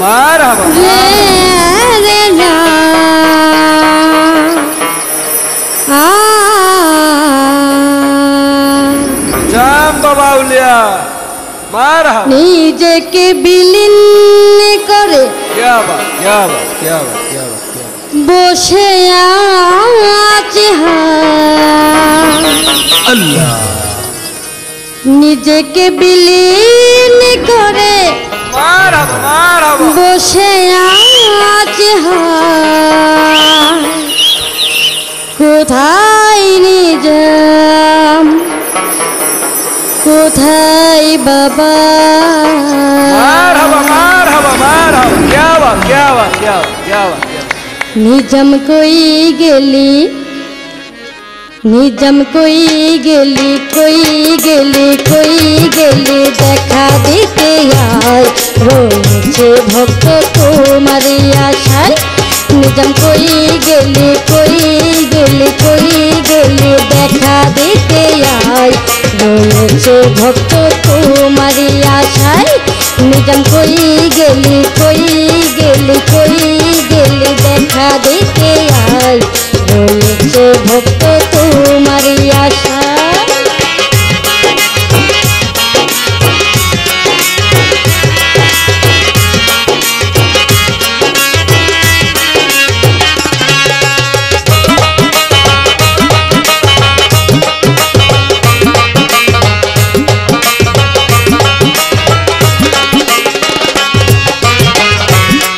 মারহাবা জাম বাবা উলিয়া মারহাবা নিজেকে বিলীন করে क्या बात क्या बात क्या बात क्या बात বসে আছে अल्लाह নিজেকে বিলীন করে मारहाबा मारहाबा বসে আছে কোথায় নিজাম কোথায় বাবা मारहाबा मारहाबा मारहाबा क्या बात क्या बात क्या बात क्या बात निजम कोई गेली निजम कोई गेली देखा दिते आय रोचे भक्त तुम्हारी आशाय निजम कोई गेली देखा दिते आय रोचे भक्त तुम्हारी आशाय निजम कोई गेली देखा दिते आय रोचे भक्त तुम्हारी आशा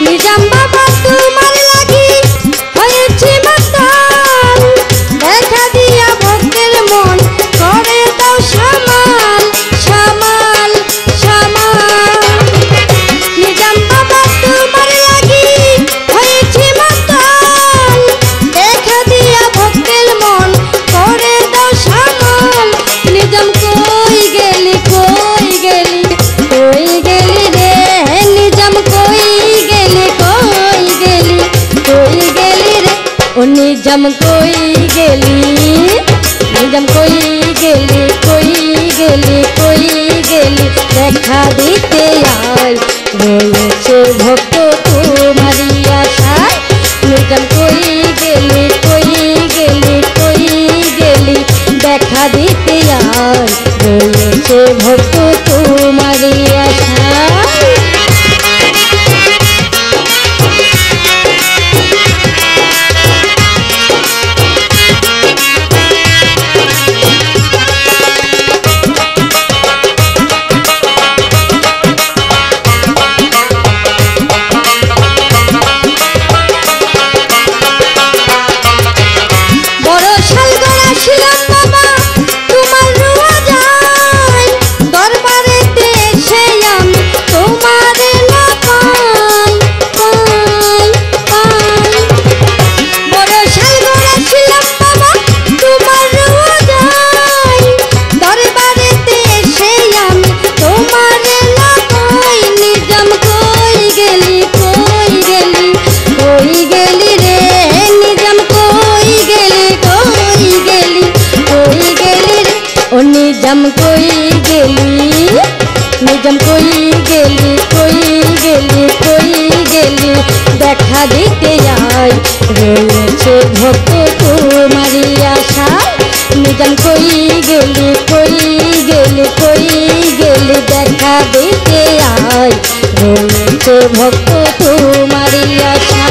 निजम कोई गेली देखा दिते आय रोचे भक्त तुम्हारी आशा निजम कोई गेली देखा दिते आय रोचे भक्त तुम्हारी आशा निजम कोई गेली देखा दिते आय रोचे भक्त तुम्हारी आशा निजम कोई गेली देखा दिते आय रोचे भक्त तुम्हारी आशा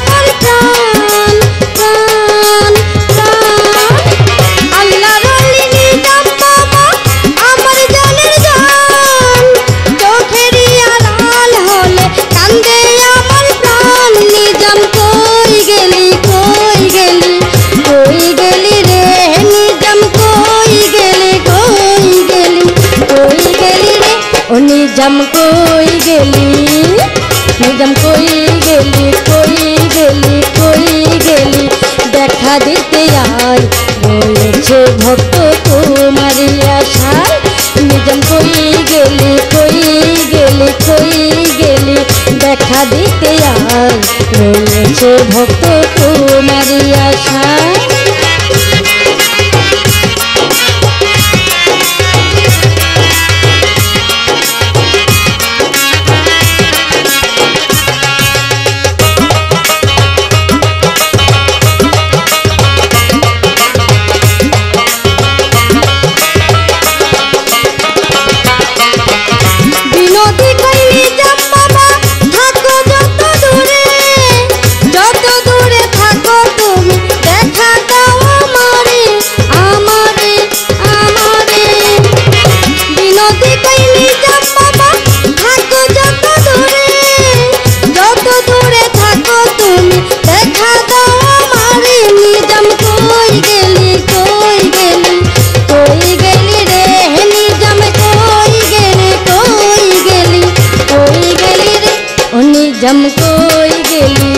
আমার নিজাম কই গেলি, নিজাম কই গেলি, কই গেলি, কই গেলি, দেখা দিতে আয় রয়েছে ভক্ত তোমারই আশায়। নিজাম কই গেলি, কই গেলি, কই গেলি, দেখা দিতে আয় রয়েছে ভক্ত তোমারই আশায়। निजम कोई गेली,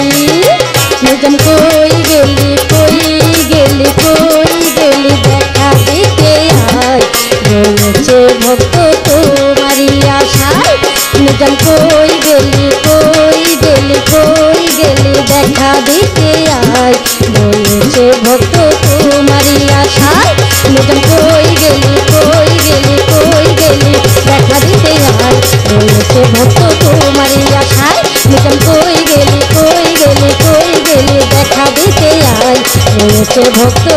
निजम कोई गेली, कोई गेली, कोई गेली, देखा दिते आय রয়েছে ভক্ত তোমারই আশায়। নিজম কই গেলি, কই গেলি, কই গেলি, দেখা দিতে আয় রয়েছে ভক্ত তোমারই আশায়। নিজম কই গেলি, কই গেলি, কই গেলি, দেখা দিতে আয় রয়েছে ভক্ত তোমারই আশায়। নিজম কই গেলি, কই গেলি, কই গেলি, দেখা দিতে আয় রয়েছে ভক্ত